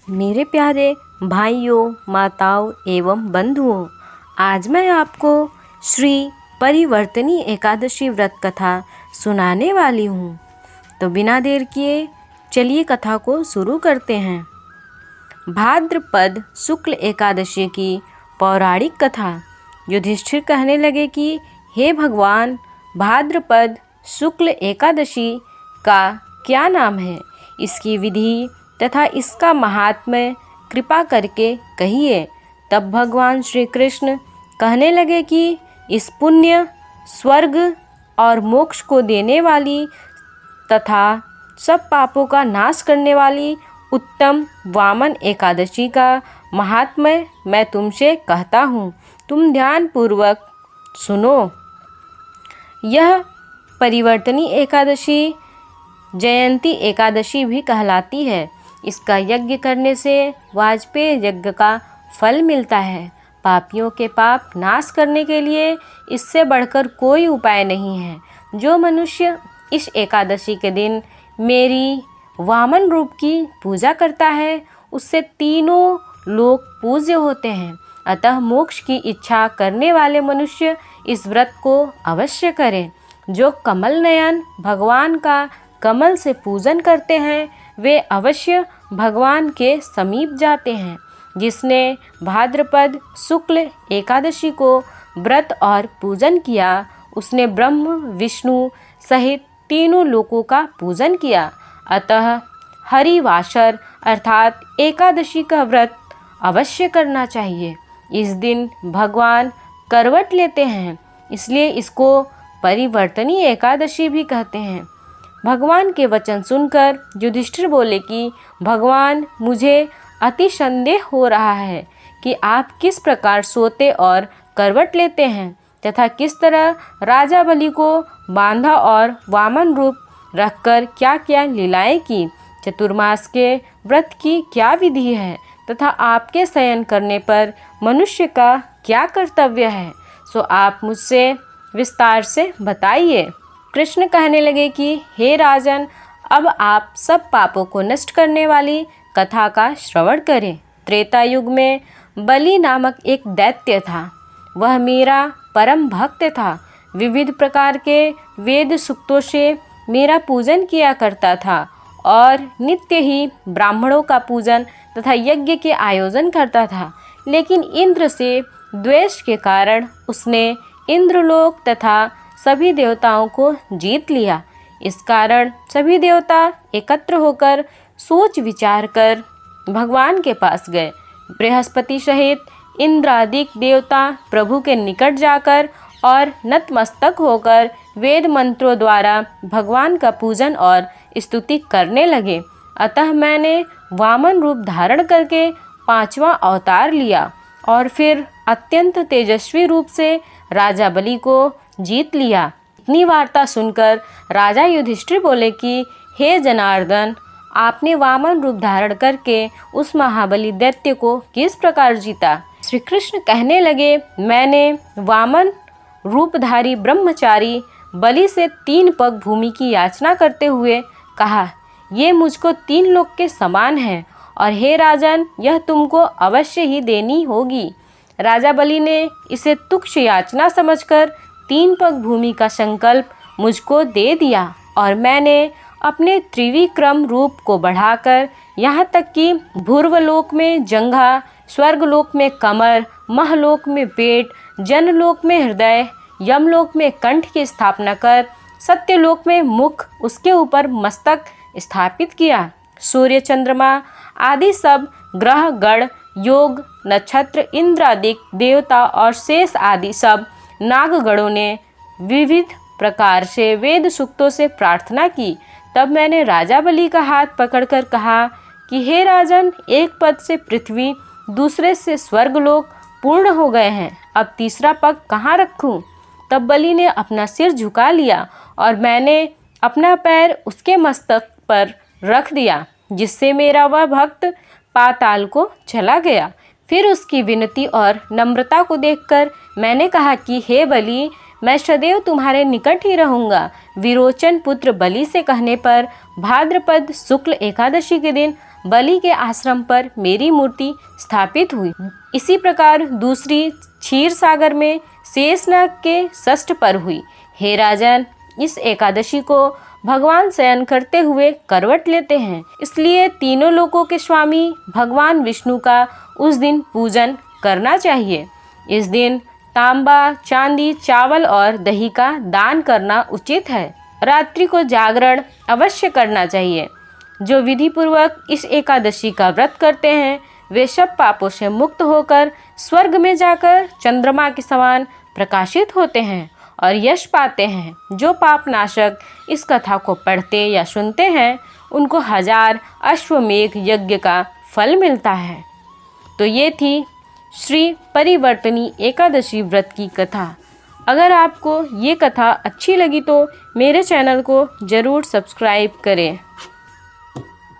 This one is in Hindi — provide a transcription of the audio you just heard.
मेरे प्यारे भाइयों, माताओं एवं बंधुओं, आज मैं आपको श्री परिवर्तनी एकादशी व्रत कथा सुनाने वाली हूँ। तो बिना देर किए चलिए कथा को शुरू करते हैं। भाद्रपद शुक्ल एकादशी की पौराणिक कथा। युधिष्ठिर कहने लगे कि हे भगवान, भाद्रपद शुक्ल एकादशी का क्या नाम है, इसकी विधि तथा इसका महात्म्य कृपा करके कहिए। तब भगवान श्री कृष्ण कहने लगे कि इस पुण्य, स्वर्ग और मोक्ष को देने वाली तथा सब पापों का नाश करने वाली उत्तम वामन एकादशी का महात्म्य मैं तुमसे कहता हूँ। तुम ध्यानपूर्वक सुनो। यह परिवर्तनी एकादशी जयंती एकादशी भी कहलाती है। इसका यज्ञ करने से वाजपेय यज्ञ का फल मिलता है। पापियों के पाप नाश करने के लिए इससे बढ़कर कोई उपाय नहीं है। जो मनुष्य इस एकादशी के दिन मेरी वामन रूप की पूजा करता है, उससे तीनों लोक पूज्य होते हैं। अतः मोक्ष की इच्छा करने वाले मनुष्य इस व्रत को अवश्य करें। जो कमल नयन भगवान का कमल से पूजन करते हैं, वे अवश्य भगवान के समीप जाते हैं। जिसने भाद्रपद शुक्ल एकादशी को व्रत और पूजन किया, उसने ब्रह्म विष्णु सहित तीनों लोकों का पूजन किया। अतः हरिवासर अर्थात एकादशी का व्रत अवश्य करना चाहिए। इस दिन भगवान करवट लेते हैं, इसलिए इसको परिवर्तनी एकादशी भी कहते हैं। भगवान के वचन सुनकर युधिष्ठिर बोले कि भगवान, मुझे अति संदेह हो रहा है कि आप किस प्रकार सोते और करवट लेते हैं तथा किस तरह राजा बलि को बांधा और वामन रूप रखकर क्या क्या लीलाएं की। चतुर्मास के व्रत की क्या विधि है तथा आपके शयन करने पर मनुष्य का क्या कर्तव्य है, सो आप मुझसे विस्तार से बताइए। कृष्ण कहने लगे कि हे राजन, अब आप सब पापों को नष्ट करने वाली कथा का श्रवण करें। त्रेता युग में बलि नामक एक दैत्य था। वह मेरा परम भक्त था। विविध प्रकार के वेद सूक्तों से मेरा पूजन किया करता था और नित्य ही ब्राह्मणों का पूजन तथा यज्ञ के आयोजन करता था। लेकिन इंद्र से द्वेष के कारण उसने इंद्रलोक तथा सभी देवताओं को जीत लिया। इस कारण सभी देवता एकत्र होकर सोच विचार कर भगवान के पास गए। बृहस्पति सहित इंद्रादिक देवता प्रभु के निकट जाकर और नतमस्तक होकर वेद मंत्रों द्वारा भगवान का पूजन और स्तुति करने लगे। अतः मैंने वामन रूप धारण करके 5वां अवतार लिया और फिर अत्यंत तेजस्वी रूप से राजा बलि को जीत लिया। इतनी वार्ता सुनकर राजा युधिष्ठिर बोले कि हे जनार्दन, आपने वामन रूप धारण करके उस महाबली दैत्य को किस प्रकार जीता। श्री कृष्ण कहने लगे, मैंने वामन रूपधारी ब्रह्मचारी बलि से 3 पग भूमि की याचना करते हुए कहा, ये मुझको 3 लोक के समान है और हे राजन, यह तुमको अवश्य ही देनी होगी। राजा बलि ने इसे तुच्छ याचना समझकर 3 पग भूमि का संकल्प मुझको दे दिया और मैंने अपने त्रिविक्रम रूप को बढ़ाकर यहाँ तक कि भूर्वलोक में जंघा, स्वर्गलोक में कमर, महलोक में पेट, जनलोक में हृदय, यमलोक में कंठ की स्थापना कर सत्यलोक में मुख, उसके ऊपर मस्तक स्थापित किया। सूर्य, चंद्रमा आदि सब ग्रह, गण, योग, नक्षत्र, इंद्रादिक देवता और शेष आदि सब नागगणों ने विविध प्रकार से वेद सूक्तों से प्रार्थना की। तब मैंने राजा बलि का हाथ पकड़कर कहा कि हे राजन, एक पद से पृथ्वी, दूसरे से स्वर्गलोक पूर्ण हो गए हैं, अब तीसरा पग कहाँ रखूं। तब बलि ने अपना सिर झुका लिया और मैंने अपना पैर उसके मस्तक पर रख दिया, जिससे मेरा वह भक्त पाताल को चला गया। फिर उसकी विनती और नम्रता को देखकर मैंने कहा कि हे बलि, मैं सदैव तुम्हारे निकट ही रहूँगा। विरोचन पुत्र बलि से कहने पर भाद्रपद शुक्ल एकादशी के दिन बलि के आश्रम पर मेरी मूर्ति स्थापित हुई। इसी प्रकार दूसरी क्षीर सागर में शेषनाग के षष्ठ पर हुई। हे राजन, इस एकादशी को भगवान शयन करते हुए करवट लेते हैं, इसलिए तीनों लोकों के स्वामी भगवान विष्णु का उस दिन पूजन करना चाहिए। इस दिन तांबा, चांदी, चावल और दही का दान करना उचित है। रात्रि को जागरण अवश्य करना चाहिए। जो विधि पूर्वक इस एकादशी का व्रत करते हैं वे सब पापों से मुक्त होकर स्वर्ग में जाकर चंद्रमा के समान प्रकाशित होते हैं और यश पाते हैं। जो पाप नाशक इस कथा को पढ़ते या सुनते हैं उनको 1000 अश्वमेघ यज्ञ का फल मिलता है। तो ये थी श्री परिवर्तनी एकादशी व्रत की कथा। अगर आपको ये कथा अच्छी लगी तो मेरे चैनल को ज़रूर सब्सक्राइब करें।